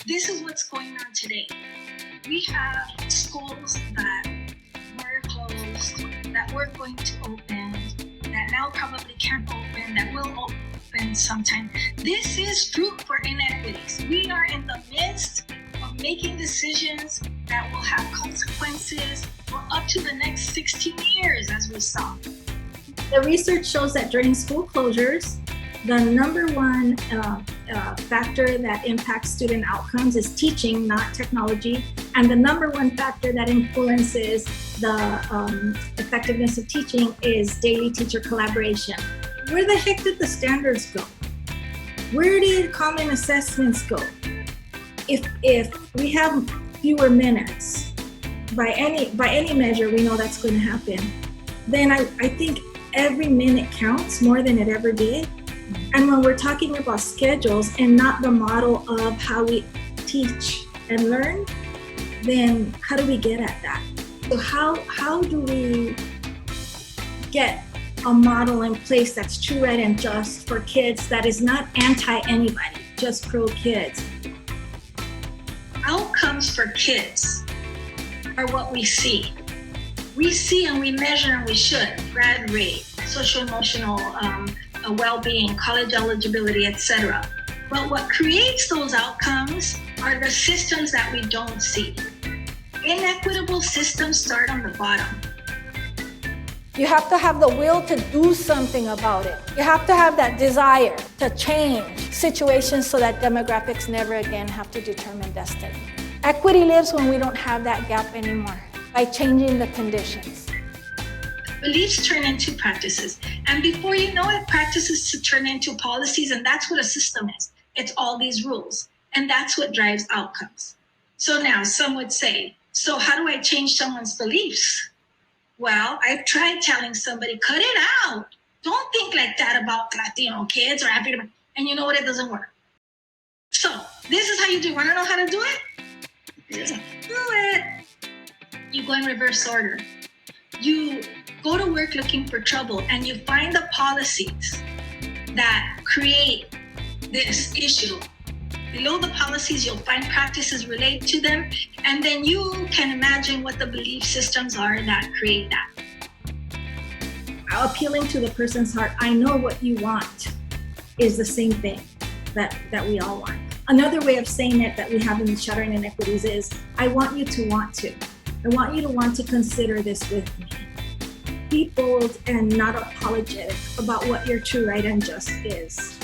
This is what's going on today. We have schools that were closed, that were going to open, that now probably can't open, that will open sometime. This is fruit for inequities. We are in the midst of making decisions that will have consequences for up to the next 16 years, as we saw. The research shows that during school closures, the number one factor that impacts student outcomes is teaching, not technology. And the number one factor that influences the effectiveness of teaching is daily teacher collaboration. Where the heck did the standards go? Where did common assessments go? If we have fewer minutes, by any measure, we know that's going to happen, then I think every minute counts more than it ever did. And when we're talking about schedules and not the model of how we teach and learn, then how do we get at that? So how do we get a model in place that's true, right, and just for kids, that is not anti-anybody, just pro kids? Outcomes for kids are what we see. We see and we measure and we should. Grad rate, social emotional well-being, college eligibility, etc. But what creates those outcomes are the systems that we don't see. Inequitable systems start on the bottom. You have to have the will to do something about it. You have to have that desire to change situations so that demographics never again have to determine destiny. Equity lives when we don't have that gap anymore, by changing the conditions. Beliefs turn into practices. And before you know it, practices to turn into policies, and that's what a system is. It's all these rules, and that's what drives outcomes. So now some would say, so how do I change someone's beliefs? Well, I've tried telling somebody, cut it out. Don't think like that about Latino kids or African. And you know what? It doesn't work. So this is how you do it. Want to know how to do it? Do it. You go in reverse order. You go to work looking for trouble and you find the policies that create this issue. Below the policies, you'll find practices related to them, and then you can imagine what the belief systems are that create that. Appealing to the person's heart, I know what you want, is the same thing that we all want. Another way of saying it that we have in Shattering Inequities is, I want you to want to. I want you to want to consider this with me. Be bold and not apologetic about what your true, right, and just is.